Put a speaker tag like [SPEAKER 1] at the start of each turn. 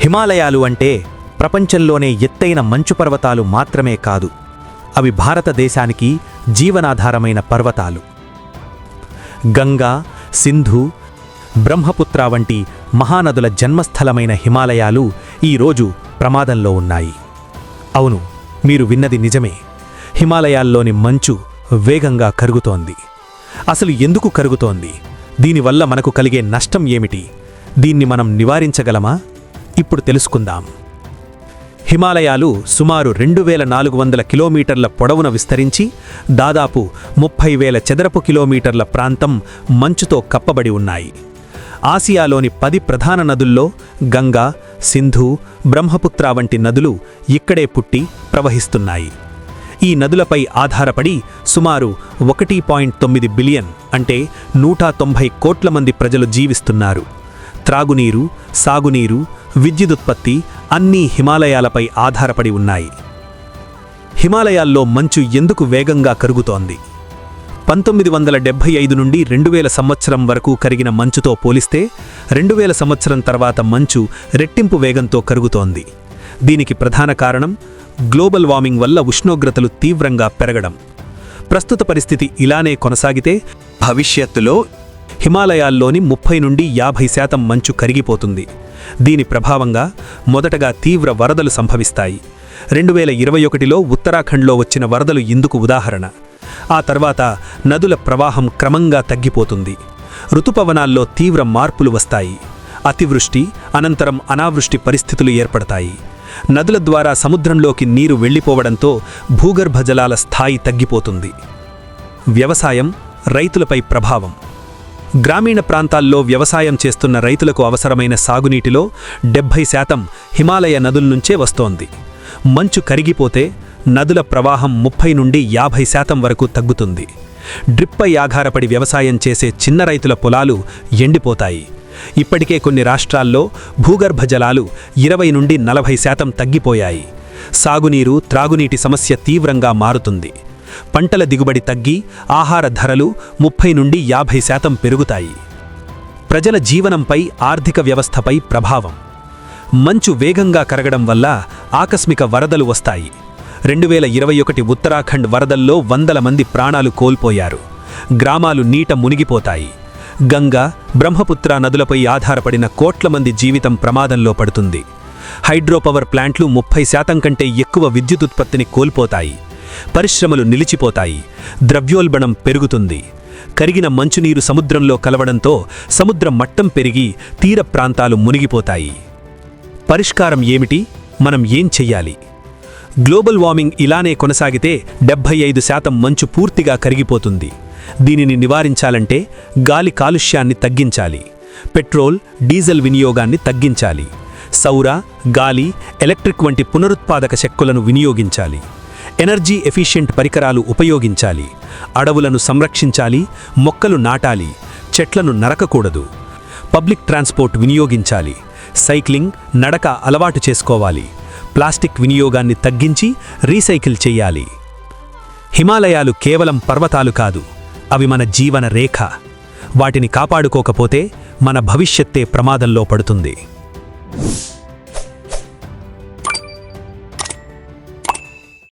[SPEAKER 1] హిమాలయాలు అంటే ప్రపంచంలోనే ఎత్తైన మంచు పర్వతాలు మాత్రమే కాదు, అవి భారతదేశానికి జీవనాధారమైన పర్వతాలు. గంగా, సింధు, బ్రహ్మపుత్ర వంటి మహానదుల జన్మస్థలమైన హిమాలయాలు ఈరోజు ప్రమాదంలో ఉన్నాయి. అవును, మీరు విన్నది నిజమే. హిమాలయాల్లోని మంచు వేగంగా కరుగుతోంది. అసలు ఎందుకు కరుగుతోంది? దీనివల్ల మనకు కలిగే నష్టం ఏమిటి? దీన్ని మనం నివారించగలమా? ఇప్పుడు తెలుసుకుందాం. హిమాలయాలు సుమారు 2400 కిలోమీటర్ల పొడవున విస్తరించి దాదాపు 30,000 చదరపు కిలోమీటర్ల ప్రాంతం మంచుతో కప్పబడి ఉన్నాయి. ఆసియాలోని 10 ప్రధాన నదుల్లో గంగా, సింధు, బ్రహ్మపుత్ర వంటి నదులు ఇక్కడే పుట్టి ప్రవహిస్తున్నాయి. ఈ నదులపై ఆధారపడి సుమారు 1.9 బిలియన్ అంటే 190 కోట్ల మంది ప్రజలు జీవిస్తున్నారు. త్రాగునీరు, సాగునీరు, విద్యుదుత్పత్తి అన్నీ హిమాలయాలపై ఆధారపడి ఉన్నాయి. హిమాలయాల్లో మంచు ఎందుకు వేగంగా కరుగుతోంది? 1975 నుండి 2000 సంవత్సరం వరకు కరిగిన మంచుతో పోలిస్తే 2000 సంవత్సరం తర్వాత మంచు రెట్టింపు వేగంతో కరుగుతోంది. దీనికి ప్రధాన కారణం గ్లోబల్ వార్మింగ్ వల్ల ఉష్ణోగ్రతలు తీవ్రంగా పెరగడం. ప్రస్తుత పరిస్థితి ఇలానే కొనసాగితే భవిష్యత్తులో హిమాలయాల్లోని 30 నుండి 50% మంచు కరిగిపోతుంది. దీని ప్రభావంగా మొదటగా తీవ్ర వరదలు సంభవిస్తాయి. 2021లో ఉత్తరాఖండ్లో వచ్చిన వరదలు ఇందుకు ఉదాహరణ. ఆ తర్వాత నదుల ప్రవాహం క్రమంగా తగ్గిపోతుంది. ఋతుపవనాల్లో తీవ్ర మార్పులు వస్తాయి. అతివృష్టి అనంతరం అనావృష్టి పరిస్థితులు ఏర్పడతాయి. నదుల ద్వారా సముద్రంలోకి నీరు వెళ్లిపోవడంతో భూగర్భ జలాల స్థాయి తగ్గిపోతుంది. వ్యవసాయం, రైతులపై ప్రభావం. గ్రామీణ ప్రాంతాల్లో వ్యవసాయం చేస్తున్న రైతులకు అవసరమైన సాగునీటిలో 70% హిమాలయ నదుల నుంచే వస్తోంది. మంచు కరిగిపోతే నదుల ప్రవాహం 30 నుండి 50% వరకు తగ్గుతుంది. డ్రిప్పై ఆధారపడి వ్యవసాయం చేసే చిన్న రైతుల పొలాలు ఎండిపోతాయి. ఇప్పటికే కొన్ని రాష్ట్రాల్లో భూగర్భ జలాలు 20 నుండి 40% తగ్గిపోయాయి. సాగునీరు, త్రాగునీటి సమస్య తీవ్రంగా మారుతుంది. పంటల దిగుబడి తగ్గి ఆహార ధరలు 30 నుండి 50% పెరుగుతాయి. ప్రజల జీవనంపై, ఆర్థిక వ్యవస్థపై ప్రభావం. మంచు వేగంగా కరగడం వల్ల ఆకస్మిక వరదలు వస్తాయి. 2021 ఉత్తరాఖండ్ వరదల్లో 100 మంది ప్రాణాలు కోల్పోయారు. గ్రామాలు నీట మునిగిపోతాయి. గంగా, బ్రహ్మపుత్ర నదులపై ఆధారపడిన కోట్ల మంది జీవితం ప్రమాదంలో పడుతుంది. హైడ్రోపవర్ ప్లాంట్లు 30% కంటే ఎక్కువ విద్యుదుత్పత్తిని కోల్పోతాయి. పరిశ్రమలు నిలిచిపోతాయి. ద్రవ్యోల్బణం పెరుగుతుంది. కరిగిన మంచునీరు సముద్రంలో కలవడంతో సముద్ర మట్టం పెరిగి తీర ప్రాంతాలు మునిగిపోతాయి. పరిష్కారం ఏమిటి? మనం ఏం చెయ్యాలి? గ్లోబల్ వార్మింగ్ ఇలానే కొనసాగితే 75% మంచు పూర్తిగా కరిగిపోతుంది. దీనిని నివారించాలంటే గాలి కాలుష్యాన్ని తగ్గించాలి. పెట్రోల్, డీజిల్ వినియోగాన్ని తగ్గించాలి. సౌర, గాలి, ఎలక్ట్రిక్ వంటి పునరుత్పాదక శక్తులను వినియోగించాలి. ఎనర్జీ ఎఫిషియెంట్ పరికరాలు ఉపయోగించాలి. అడవులను సంరక్షించాలి. మొక్కలు నాటాలి. చెట్లను నరకకూడదు. పబ్లిక్ ట్రాన్స్పోర్ట్ వినియోగించాలి. సైక్లింగ్, నడక అలవాటు చేసుకోవాలి. ప్లాస్టిక్ వినియోగాన్ని తగ్గించి రీసైకిల్ చెయ్యాలి. హిమాలయాలు కేవలం పర్వతాలు కాదు, అవి మన జీవన రేఖ. వాటిని కాపాడుకోకపోతే మన భవిష్యత్తే ప్రమాదంలో పడుతుంది.